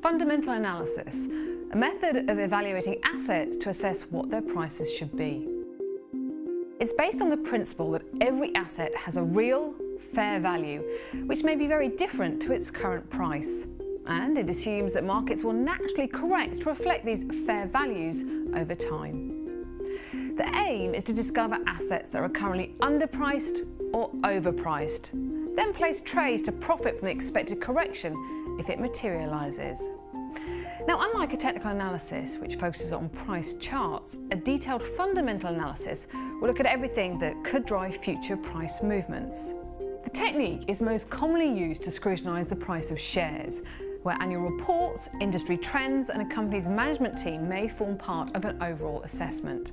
Fundamental analysis, a method of evaluating assets to assess what their prices should be. It's based on the principle that every asset has a real, fair value, which may be very different to its current price. And it assumes that markets will naturally correct to reflect these fair values over time. The aim is to discover assets that are currently underpriced or overpriced, then place trades to profit from the expected correction if it materialises. Now, unlike a technical analysis, which focuses on price charts, a detailed fundamental analysis will look at everything that could drive future price movements. The technique is most commonly used to scrutinise the price of shares, where annual reports, industry trends, and a company's management team may form part of an overall assessment.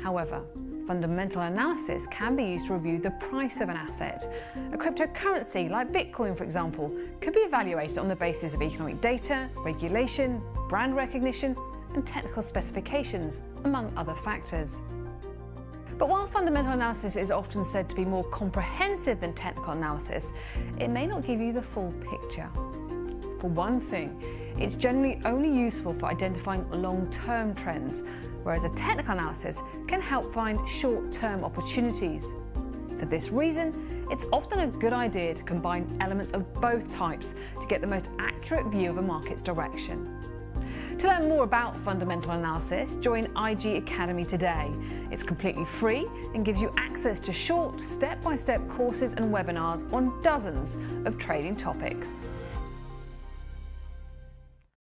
However, fundamental analysis can be used to review the price of an asset. A cryptocurrency like Bitcoin, for example, could be evaluated on the basis of economic data, regulation, brand recognition, and technical specifications, among other factors. But while fundamental analysis is often said to be more comprehensive than technical analysis, it may not give you the full picture. For one thing, it's generally only useful for identifying long-term trends, whereas a technical analysis can help find short-term opportunities. For this reason, it's often a good idea to combine elements of both types to get the most accurate view of a market's direction. To learn more about fundamental analysis, join IG Academy today. It's completely free and gives you access to short, step-by-step courses and webinars on dozens of trading topics.